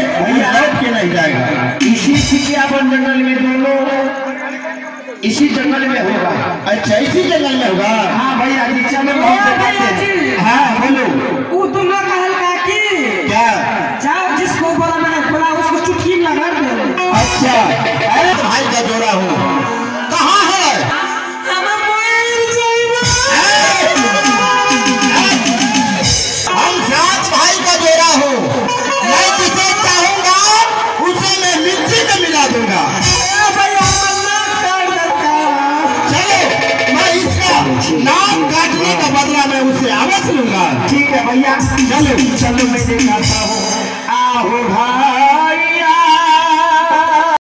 लौट के नहीं जाएगा। इसी सिकियावन जंगल में दोनों इसी जंगल में होगा। अच्छा इसी जंगल में होगा। हाँ भैया जी चलो हाँ बोलो। वो तुम लोग कहल का कि क्या जाओ जिसको बोला उसको चुटकी लगा दो। अच्छा अरे भाई का जोड़ा हूँ कहाँ है? हम सात भाई का जोड़ा हूँ। मैं जिसे चाहूंगा उसे मैं मिट्टी में मिला दूंगा। चलो मैं इसका नाम काटने का बदला मैं उसे अवश्य लूंगा। ठीक है भैया चलो चलो मैं दिखाता हूँ। आओ भाई